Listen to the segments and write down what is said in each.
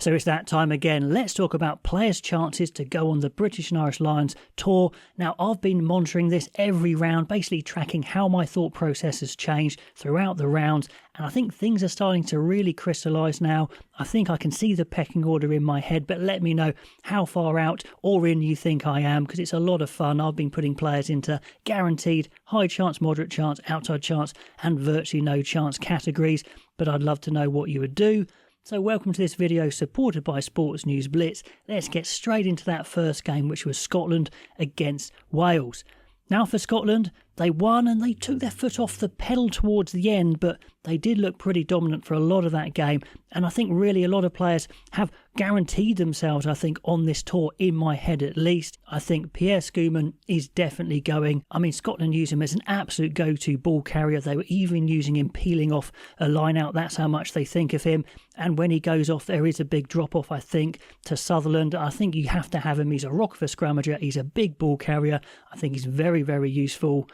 So it's that time again. Let's talk about players' chances to go on the British and Irish Lions tour. Now, I've been monitoring this every round, basically tracking how my thought process has changed throughout the rounds, and I think things are starting to really crystallise now. I think I can see the pecking order in my head, but let me know how far out or in you think I am, because it's a lot of fun. I've been putting players into guaranteed, high chance, moderate chance, outside chance, and virtually no chance categories, but I'd love to know what you would do. So welcome to this video supported by Sports News Blitz. Let's get straight into that first game, which was Scotland against Wales. Now for Scotland, they won and they took their foot off the pedal towards the end, but they did look pretty dominant for a lot of that game. And I think really a lot of players have guaranteed themselves, I think, on this tour, in my head at least. I think Pierre Schoeman is definitely going. I mean, Scotland use him as an absolute go-to ball carrier. They were even using him peeling off a line out. That's how much they think of him. And when he goes off, there is a big drop-off, I think, to Sutherland. I think you have to have him. He's a rock of a scrummager. He's a big ball carrier. I think he's very, very useful.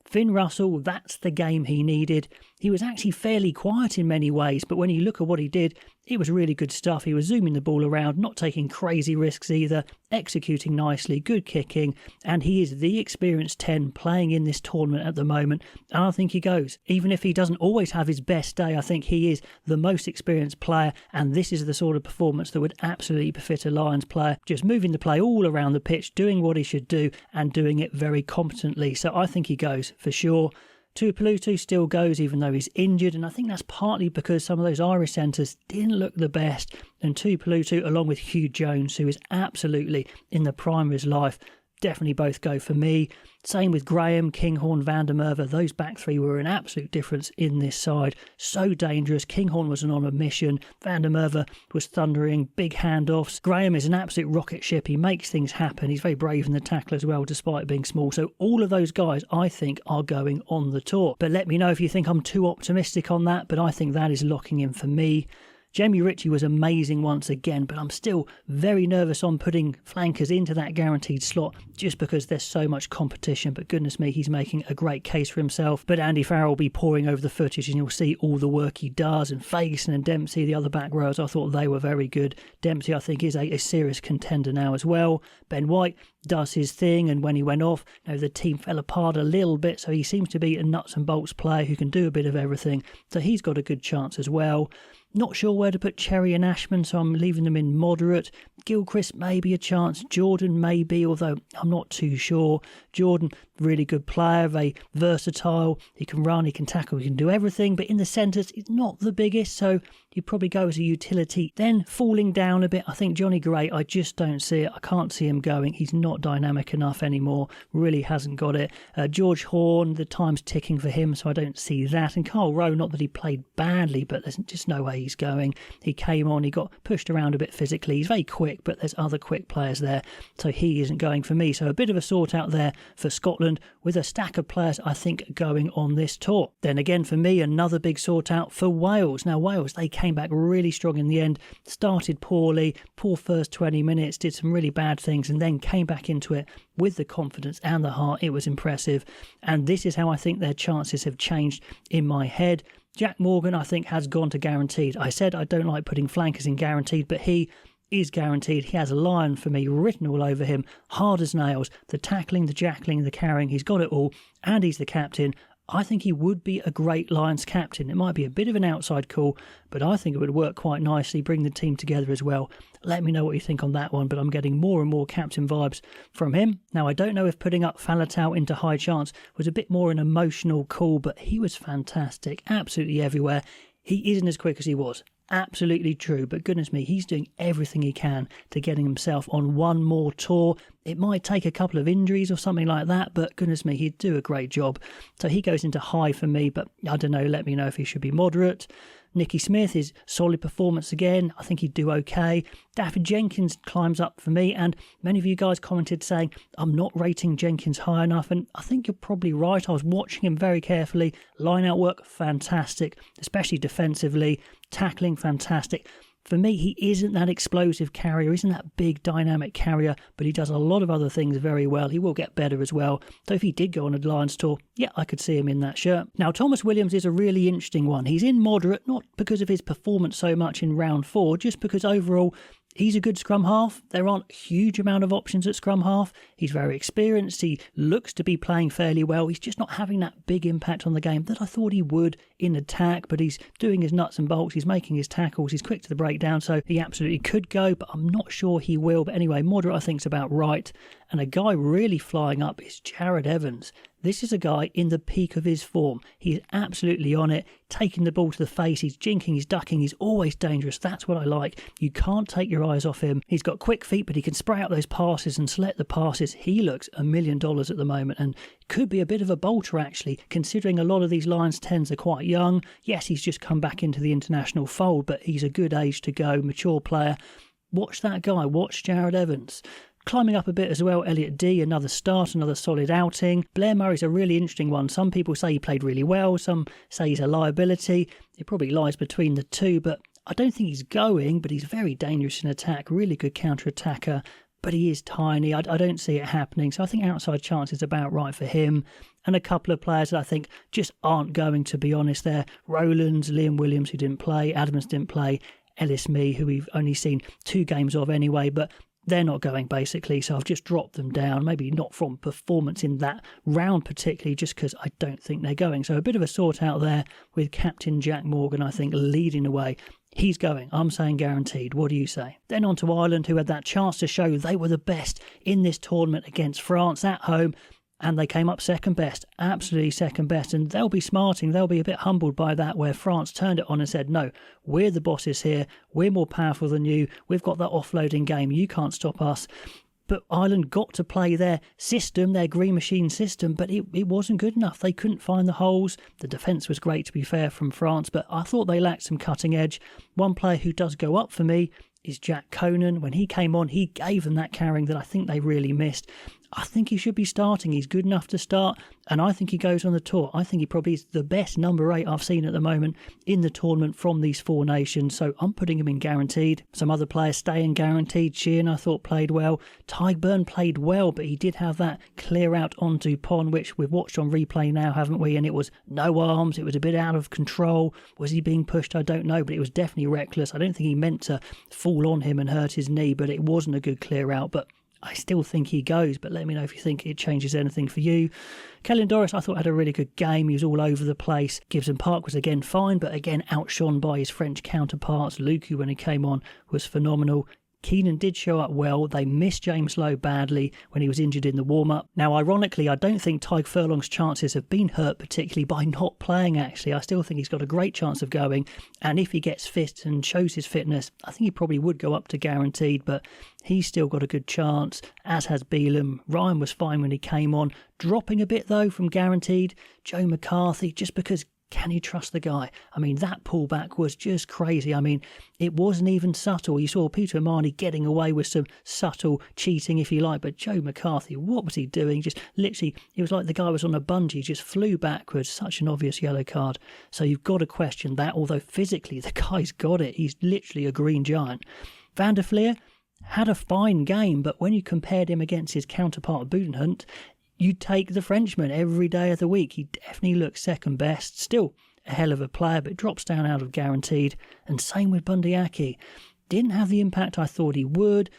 Finn Russell, that's the game he needed. He was actually fairly quiet in many ways, but when you look at what he did, it was really good stuff. He was zooming the ball around, not taking crazy risks either, executing nicely, good kicking, and he is the experienced 10 playing in this tournament at the moment, and I think he goes. Even if he doesn't always have his best day, I think he is the most experienced player, and this is the sort of performance that would absolutely befit a Lions player, just moving the play all around the pitch, doing what he should do, and doing it very competently. So I think he goes for sure. Tuipulotu still goes even though he's injured, and I think that's partly because some of those Irish centres didn't look the best, and Tuipulotu along with Hugh Jones, who is absolutely in the prime of his life, definitely both go for me. Same with Graham, Kinghorn, Van der Merwe. Those back three were an absolute difference in this side. So dangerous. Kinghorn was on a mission. Van der Merwe was thundering, big handoffs. Graham is an absolute rocket ship. He makes things happen. He's very brave in the tackle as well, despite being small. So all of those guys, I think, are going on the tour. But let me know if you think I'm too optimistic on that, but I think that is locking in for me. Jamie Ritchie was amazing once again, but I'm still very nervous on putting flankers into that guaranteed slot just because there's so much competition. But goodness me, he's making a great case for himself. But Andy Farrell will be poring over the footage and you'll see all the work he does. And Fagan and Dempsey, the other back rows, I thought they were very good. Dempsey, I think, is a serious contender now as well. Ben White does his thing, and when he went off, the team fell apart a little bit, so he seems to be a nuts and bolts player who can do a bit of everything. So he's got a good chance as well. Not sure where to put Cherry and Ashman, so I'm leaving them in moderate. Gilchrist maybe a chance. Jordan maybe, although I'm not too sure. Jordan, really good player, very versatile. He can run, he can tackle, he can do everything. But in the centres, he's not the biggest, so he'd probably go as a utility. Then falling down a bit, I think Johnny Gray, I just don't see it. I can't see him going. He's not dynamic enough anymore. Really hasn't got it. George Horn, the time's ticking for him, so I don't see that. And Carl Rowe, not that he played badly, but there's just no way he's going. He came on, he got pushed around a bit physically. He's very quick, but there's other quick players there, so he isn't going for me. So a bit of a sort out there for Scotland, with a stack of players I think going on this tour. Then again for me, another big sort out for Wales. Now Wales, they came back really strong in the end, started poorly, poor first 20 minutes, did some really bad things, and then came back into it with the confidence and the heart. It was impressive, and this is how I think their chances have changed in my head. Jack Morgan, I think, has gone to guaranteed. I said I don't like putting flankers in guaranteed, but he is guaranteed. He has a lion for me written all over him, hard as nails. The tackling, the jackling, the carrying, he's got it all, and he's the captain. I think he would be a great Lions captain. It might be a bit of an outside call, but I think it would work quite nicely, bring the team together as well. Let me know what you think on that one, but I'm getting more and more captain vibes from him. Now, I don't know if putting up Faletau into high chance was a bit more an emotional call, but he was fantastic, absolutely everywhere. He isn't as quick as he was. Absolutely true, but goodness me, he's doing everything he can to getting himself on one more tour. It might take a couple of injuries or something like that, but goodness me, he'd do a great job. So he goes into high for me, but I don't know, let me know if he should be moderate. Nicky Smith is solid performance again. I think he'd do okay. David Jenkins climbs up for me, and many of you guys commented saying I'm not rating Jenkins high enough, and I think you're probably right. I was watching him very carefully. Line out work, fantastic, especially defensively. Tackling, fantastic. For me, he isn't that explosive carrier, isn't that big dynamic carrier, but he does a lot of other things very well. He will get better as well. So if he did go on a Lions tour, yeah, I could see him in that shirt. Now, Thomas Williams is a really interesting one. He's in moderate, not because of his performance so much in round 4, just because overall he's a good scrum half. There aren't a huge amount of options at scrum half. He's very experienced. He looks to be playing fairly well. He's just not having that big impact on the game that I thought he would in attack, but he's doing his nuts and bolts. He's making his tackles. He's quick to the breakdown, so he absolutely could go, but I'm not sure he will. But anyway, moderate I think is about right. And a guy really flying up is Jared Evans. This is a guy in the peak of his form. He's absolutely on it, taking the ball to the face. He's jinking, he's ducking, he's always dangerous. That's what I like. You can't take your eyes off him. He's got quick feet, but he can spray out those passes and select the passes. He looks $1 million at the moment and could be a bit of a bolter, actually, considering a lot of these Lions 10s are quite young. Yes, he's just come back into the international fold, but he's a good age to go, mature player. Watch that guy. Watch Jared Evans. Climbing up a bit as well, Elliot D, another start, another solid outing. Blair Murray's a really interesting one. Some people say he played really well, some say he's a liability. It probably lies between the two, but I don't think he's going, but he's very dangerous in attack, really good counter-attacker, but he is tiny. I don't see it happening, so I think outside chance is about right for him. And a couple of players that I think just aren't going, to be honest there. Rowlands, Liam Williams, who didn't play, Adams didn't play, Ellis Mee, who we've only seen 2 games of anyway, but they're not going, basically, so I've just dropped them down. Maybe not from performance in that round particularly, just because I don't think they're going. So a bit of a sort out there with Captain Jack Morgan, I think, leading away. He's going. I'm saying guaranteed. What do you say? Then on to Ireland, who had that chance to show they were the best in this tournament against France at home. And they came up second best, absolutely second best. And they'll be smarting, they'll be a bit humbled by that, where France turned it on and said, no, we're the bosses here, we're more powerful than you, we've got that offloading game, you can't stop us. But Ireland got to play their system, their green machine system, but it wasn't good enough. They couldn't find the holes. The defence was great, to be fair, from France, but I thought they lacked some cutting edge. One player who does go up for me is Jack Conan. When he came on, he gave them that carrying that I think they really missed. I think he should be starting. He's good enough to start, and I think he goes on the tour. I think he probably is the best number 8 I've seen at the moment in the tournament from these 4 nations, so I'm putting him in guaranteed. Some other players stay in guaranteed. Sheehan, I thought, played well. Tyburn played well, but he did have that clear out on Dupont, which we've watched on replay now, haven't we? And it was no arms. It was a bit out of control. Was he being pushed? I don't know, but it was definitely reckless. I don't think he meant to fall on him and hurt his knee, but it wasn't a good clear out. But I still think he goes, but let me know if you think it changes anything for you. Kellyn Doris, I thought, had a really good game. He was all over the place. Gibson Park was again fine, but again outshone by his French counterparts. Luku, when he came on, was phenomenal. Keenan did show up well. They missed James Lowe badly when he was injured in the warm-up. Now, ironically, I don't think Tyg Furlong's chances have been hurt particularly by not playing, actually. I still think he's got a great chance of going, and if he gets fit and shows his fitness, I think he probably would go up to guaranteed, but he's still got a good chance, as has Beelum. Ryan was fine when he came on. Dropping a bit, though, from guaranteed. Joe McCarthy, just because can you trust the guy? I mean, that pullback was just crazy. I mean, it wasn't even subtle. You saw Peter Amani getting away with some subtle cheating, if you like, but Joe McCarthy, what was he doing? Just literally, it was like the guy was on a bungee, just flew backwards. Such an obvious yellow card. So you've got to question that, although physically the guy's got it. He's literally a green giant. Van der Fleer had a fine game, but when you compared him against his counterpart Budenhunt, you'd take the Frenchman every day of the week. He definitely looks second best. Still a hell of a player, but drops down out of guaranteed. And same with Bundyaki. Didn't have the impact I thought he would.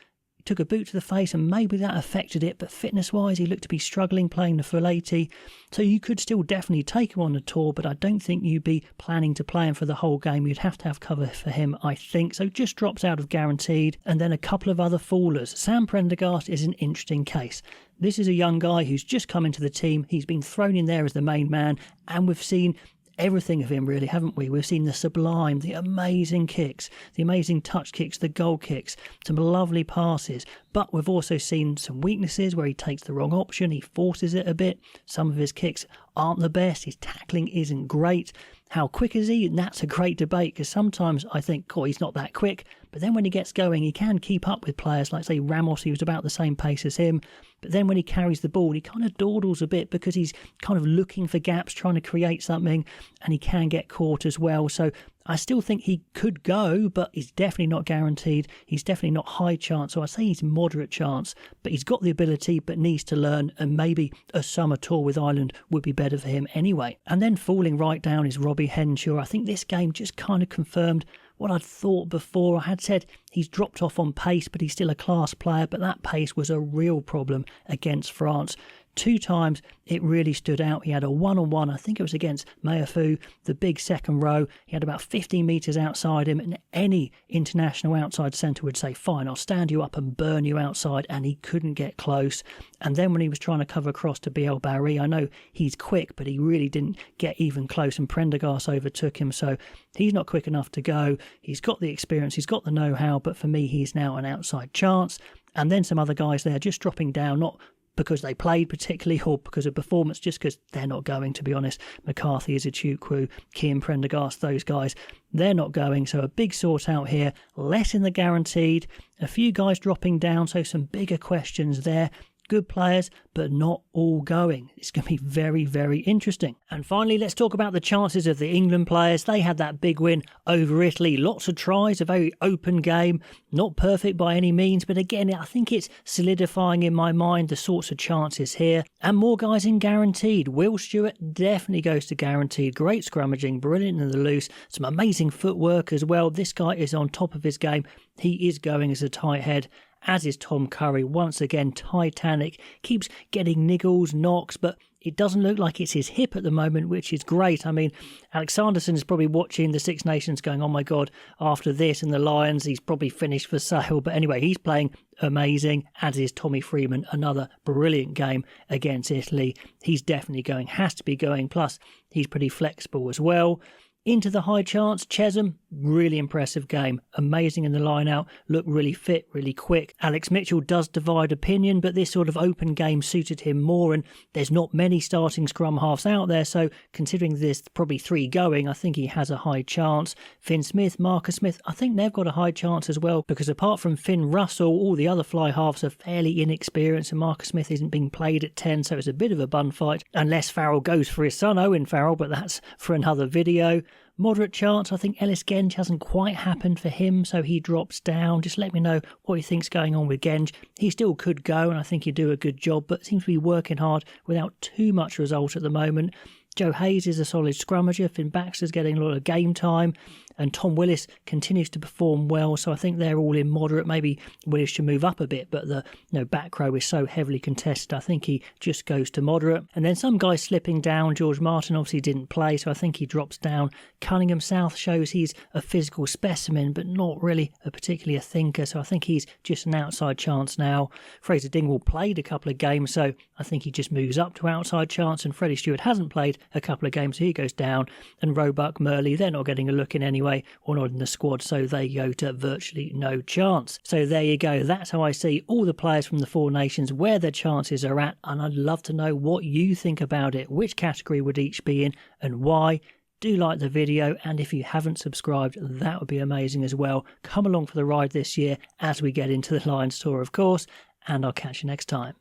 Took a boot to the face and maybe that affected it, but fitness-wise he looked to be struggling playing the full 80. So you could still definitely take him on the tour, but I don't think you'd be planning to play him for the whole game. You'd have to have cover for him, I think. So just drops out of guaranteed. And then a couple of other fallers. Sam Prendergast is an interesting case. This is a young guy who's just come into the team. He's been thrown in there as the main man, and we've seen everything of him, really, haven't we? We've seen the sublime, the amazing kicks, the amazing touch kicks, the goal kicks, some lovely passes, but we've also seen some weaknesses where he takes the wrong option, he forces it a bit. Some of his kicks aren't the best, his tackling isn't great. How quick is he? And that's a great debate, because sometimes I think, he's not that quick, but then when he gets going, he can keep up with players like, say, Ramos, who's about the same pace as him. But then when he carries the ball, he kind of dawdles a bit because he's kind of looking for gaps, trying to create something, and he can get caught as well. So I still think he could go, but he's definitely not guaranteed. He's definitely not high chance. So I say he's moderate chance, but he's got the ability, but needs to learn. And maybe a summer tour with Ireland would be better for him anyway. And then falling right down is Robbie Henshaw. I think this game just kind of confirmed what I'd thought before. I had said he's dropped off on pace, but he's still a class player. But that pace was a real problem against France. 2 times it really stood out. He had a one-on-one, I think it was against Meafu, the big second row. He had about 15 metres outside him, and any international outside centre would say, fine, I'll stand you up and burn you outside, and he couldn't get close. And then when he was trying to cover across to Biel Barry, I know he's quick, but he really didn't get even close, and Prendergast overtook him, so he's not quick enough to go. He's got the experience, he's got the know-how, but for me, he's now an outside chance. And then some other guys there just dropping down, not because they played particularly or because of performance, just because they're not going, to be honest. McCarthy, Izuchukwu, Cian Prendergast, those guys, they're not going. So a big sort out here, less in the guaranteed, a few guys dropping down, so some bigger questions there. Good players, but not all going. It's going to be very, very interesting. And finally, let's talk about the chances of the England players. They had that big win over Italy. Lots of tries, a very open game. Not perfect by any means, but again, I think it's solidifying in my mind the sorts of chances here. And more guys in guaranteed. Will Stewart definitely goes to guaranteed. Great scrummaging, brilliant in the loose. Some amazing footwork as well. This guy is on top of his game. He is going as a tight head, as is Tom Curry. Once again, Titanic, keeps getting niggles, knocks, but it doesn't look like it's his hip at the moment, which is great. I mean, Alexanderson is probably watching the Six Nations going, oh my God, after this and the Lions, he's probably finished for sale. But anyway, he's playing amazing, as is Tommy Freeman. Another brilliant game against Italy. He's definitely going, has to be going. Plus, he's pretty flexible as well. Into the high chance, Chesham, really impressive game. Amazing in the line out, looked really fit, really quick. Alex Mitchell does divide opinion, but this sort of open game suited him more, and there's not many starting scrum halves out there, so considering there's probably 3 going, I think he has a high chance. Finn Smith, Marcus Smith, I think they've got a high chance as well, because apart from Finn Russell, all the other fly halves are fairly inexperienced, and Marcus Smith isn't being played at 10, so it's a bit of a bun fight, unless Farrell goes for his son, Owen Farrell, but that's for another video. Moderate chance, I think Ellis Genge hasn't quite happened for him, so he drops down. Just let me know what you think's going on with Genge. He still could go, and I think he'd do a good job, but seems to be working hard without too much result at the moment. Joe Hayes is a solid scrummager. Finn Baxter's getting a lot of game time. And Tom Willis continues to perform well. So I think they're all in moderate. Maybe Willis should move up a bit. But the back row is so heavily contested. I think he just goes to moderate. And then some guys slipping down. George Martin obviously didn't play. So I think he drops down. Cunningham South shows he's a physical specimen. But not really particularly a thinker. So I think he's just an outside chance now. Fraser Dingwall played a couple of games. So I think he just moves up to outside chance. And Freddie Stewart hasn't played a couple of games, so he goes down. And Roebuck, Murley, they're not getting a look in anyway, or not in the squad, so they go to virtually no chance. So there you go. That's how I see all the players from the 4 nations, where their chances are at, and I'd love to know what you think about it. Which category would each be in and why? Do like the video, and if you haven't subscribed, that would be amazing as well. Come along for the ride this year as we get into the Lions Tour, of course, and I'll catch you next time.